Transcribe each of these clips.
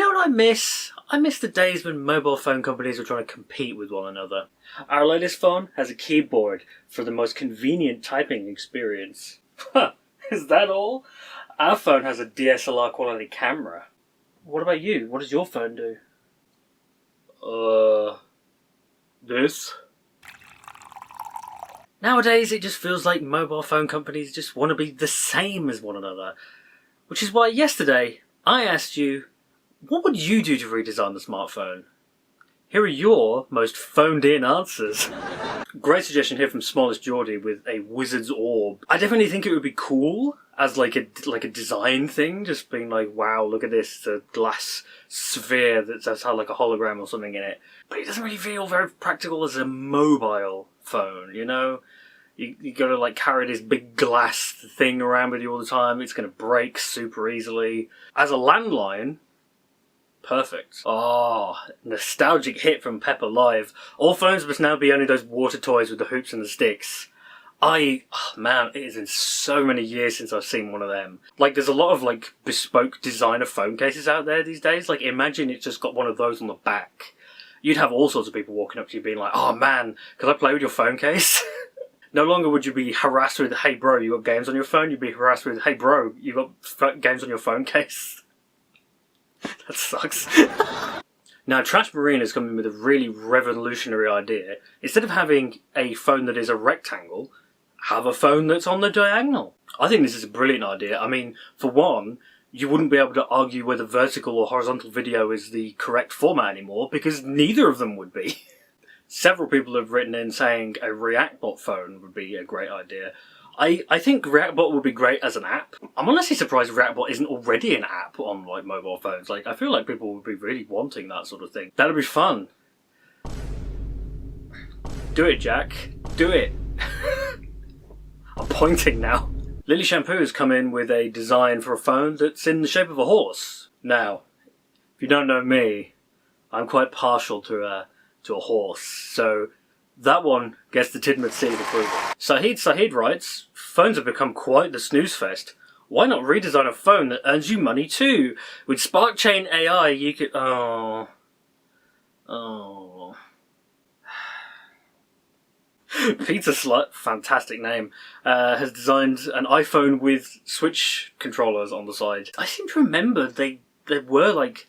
know what I miss? I miss the days when mobile phone companies were trying to compete with one another. Our latest phone has a keyboard for the most convenient typing experience. Huh, is that all? Our phone has a DSLR quality camera. What about you? What does your phone do? This? Nowadays it just feels like mobile phone companies just want to be the same as one another. Which is why yesterday I asked you, what would you do to redesign the smartphone? Here are your most phoned-in answers. Great suggestion here from Smallest Geordie with a wizard's orb. I definitely think it would be cool as like a design thing, just being like, wow, look at this, the glass sphere that has had like a hologram or something in it. But it doesn't really feel very practical as a mobile phone, you know? You gotta like carry this big glass thing around with you all the time. It's gonna break super easily. As a landline, perfect. Oh, nostalgic hit from Pepper Live. All phones must now be only those water toys with the hoops and the sticks. Man, it has been so many years since I've seen one of them. Like, there's a lot of like bespoke designer phone cases out there these days. Like, imagine it's just got one of those on the back. You'd have all sorts of people walking up to you being like, oh man, could I play with your phone case? No longer would you be harassed with, hey bro, you got games on your phone? You'd be harassed with, hey bro, you got games on your phone case? That sucks. Now, Trash Marine has come in with a really revolutionary idea. Instead of having a phone that is a rectangle, have a phone that's on the diagonal. I think this is a brilliant idea. I mean, for one, you wouldn't be able to argue whether vertical or horizontal video is the correct format anymore, because neither of them would be. Several people have written in saying a ReactBot phone would be a great idea. I think ReactBot would be great as an app. I'm honestly surprised ReactBot isn't already an app on like mobile phones. Like, I feel like people would be really wanting that sort of thing. That'd be fun. Do it, Jack. Do it. I'm pointing now. Lily Shampoo has come in with a design for a phone that's in the shape of a horse. Now, if you don't know me, I'm quite partial to a horse, so that one gets the Tidmouth seal of approval. Sahid writes, phones have become quite the snooze fest. Why not redesign a phone that earns you money too? With SparkChain AI you could... Oh. Pizza Slut, fantastic name, has designed an iPhone with Switch controllers on the side. I seem to remember they were like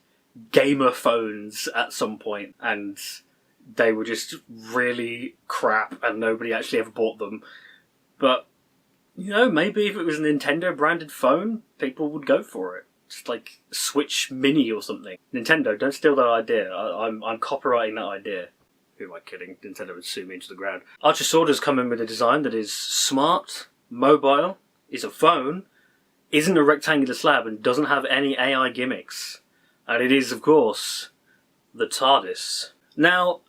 gamer phones at some point, and they were just really crap and nobody actually ever bought them. But, you know, maybe if it was a Nintendo branded phone, people would go for it. Just like Switch Mini or something. Nintendo, don't steal that idea. I'm copyrighting that idea. Who am I kidding? Nintendo would sue me into the ground. Archer Sword has come in with a design that is smart, mobile, is a phone, isn't a rectangular slab, and doesn't have any AI gimmicks. And it is, of course, the TARDIS. Now,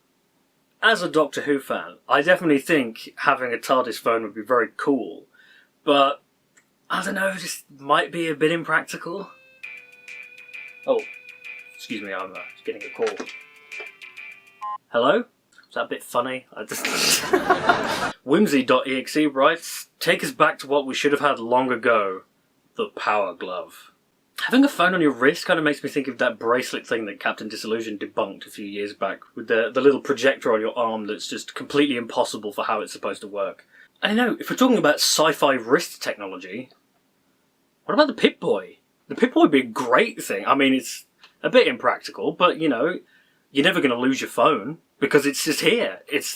as a Doctor Who fan, I definitely think having a TARDIS phone would be very cool, but I don't know, this might be a bit impractical. Oh, excuse me, I'm getting a call. Hello? Was that a bit funny? Whimsy.exe writes, take us back to what we should have had long ago, the Power Glove. Having a phone on your wrist kind of makes me think of that bracelet thing that Captain Disillusion debunked a few years back, with the little projector on your arm that's just completely impossible for how it's supposed to work. I don't know, if we're talking about sci-fi wrist technology, what about the Pip-Boy? The Pip-Boy would be a great thing. I mean, it's a bit impractical, but, you know, you're never going to lose your phone, because it's just here. It's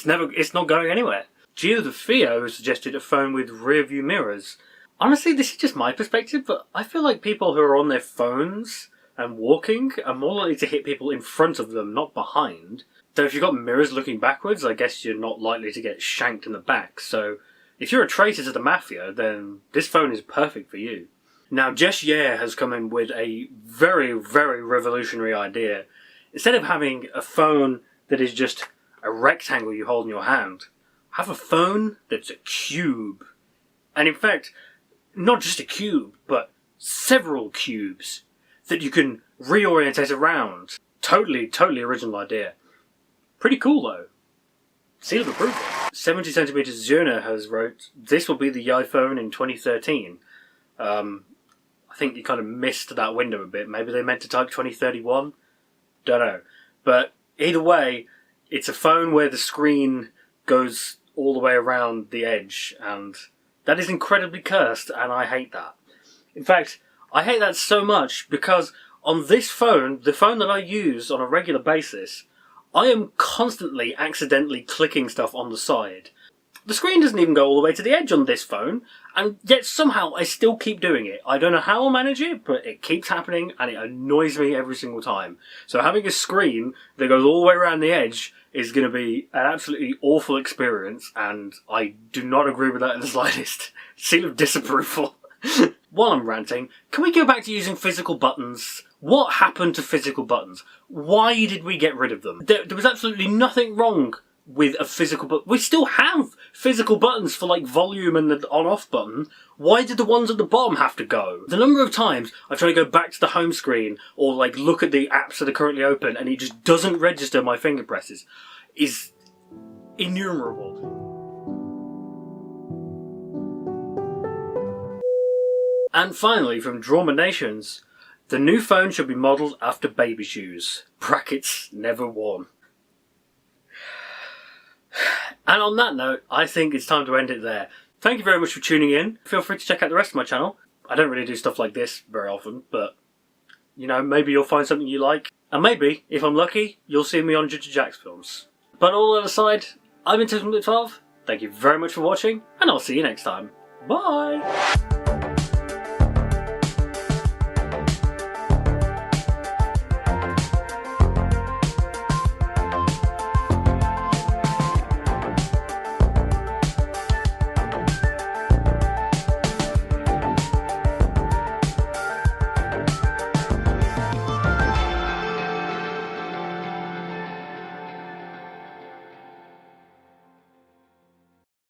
not going anywhere. Gio the Theo has suggested a phone with rear view mirrors. Honestly, this is just my perspective, but I feel like people who are on their phones and walking are more likely to hit people in front of them, not behind. So if you've got mirrors looking backwards, I guess you're not likely to get shanked in the back. So if you're a traitor to the mafia, then this phone is perfect for you. Now, YIAY has come in with a very, very revolutionary idea. Instead of having a phone that is just a rectangle you hold in your hand, have a phone that's a cube. And in fact, not just a cube, but several cubes that you can reorientate around. Totally original idea. Pretty cool though. Seal of approval. 70cm Zuna has wrote, this will be the YIAY phone in 2013. I I think you kind of missed that window a bit. Maybe they meant to type 2031? Don't know. But either way, it's a phone where the screen goes all the way around the edge, and that is incredibly cursed, and I hate that. In fact, I hate that so much because on this phone, the phone that I use on a regular basis, I am constantly accidentally clicking stuff on the side. The screen doesn't even go all the way to the edge on this phone, and yet somehow I still keep doing it. I don't know how I'll manage it, but it keeps happening and it annoys me every single time. So having a screen that goes all the way around the edge is going to be an absolutely awful experience, and I do not agree with that in the slightest. Seal of disapproval. While I'm ranting, can we go back to using physical buttons? What happened to physical buttons? Why did we get rid of them? There was absolutely nothing wrong with a physical button. We still have physical buttons for like volume and the on-off button. Why did the ones at the bottom have to go? The number of times I try to go back to the home screen or like look at the apps that are currently open and it just doesn't register my finger presses is innumerable. And finally, from Drama Nations, the new phone should be modelled after baby shoes. Brackets never worn. And on that note, I think it's time to end it there. Thank you very much for tuning in. Feel free to check out the rest of my channel. I don't really do stuff like this very often, but, you know, maybe you'll find something you like. And maybe, if I'm lucky, you'll see me on Jacksfilms. But all that aside, I've been Twilight. Thank you very much for watching, and I'll see you next time. Bye!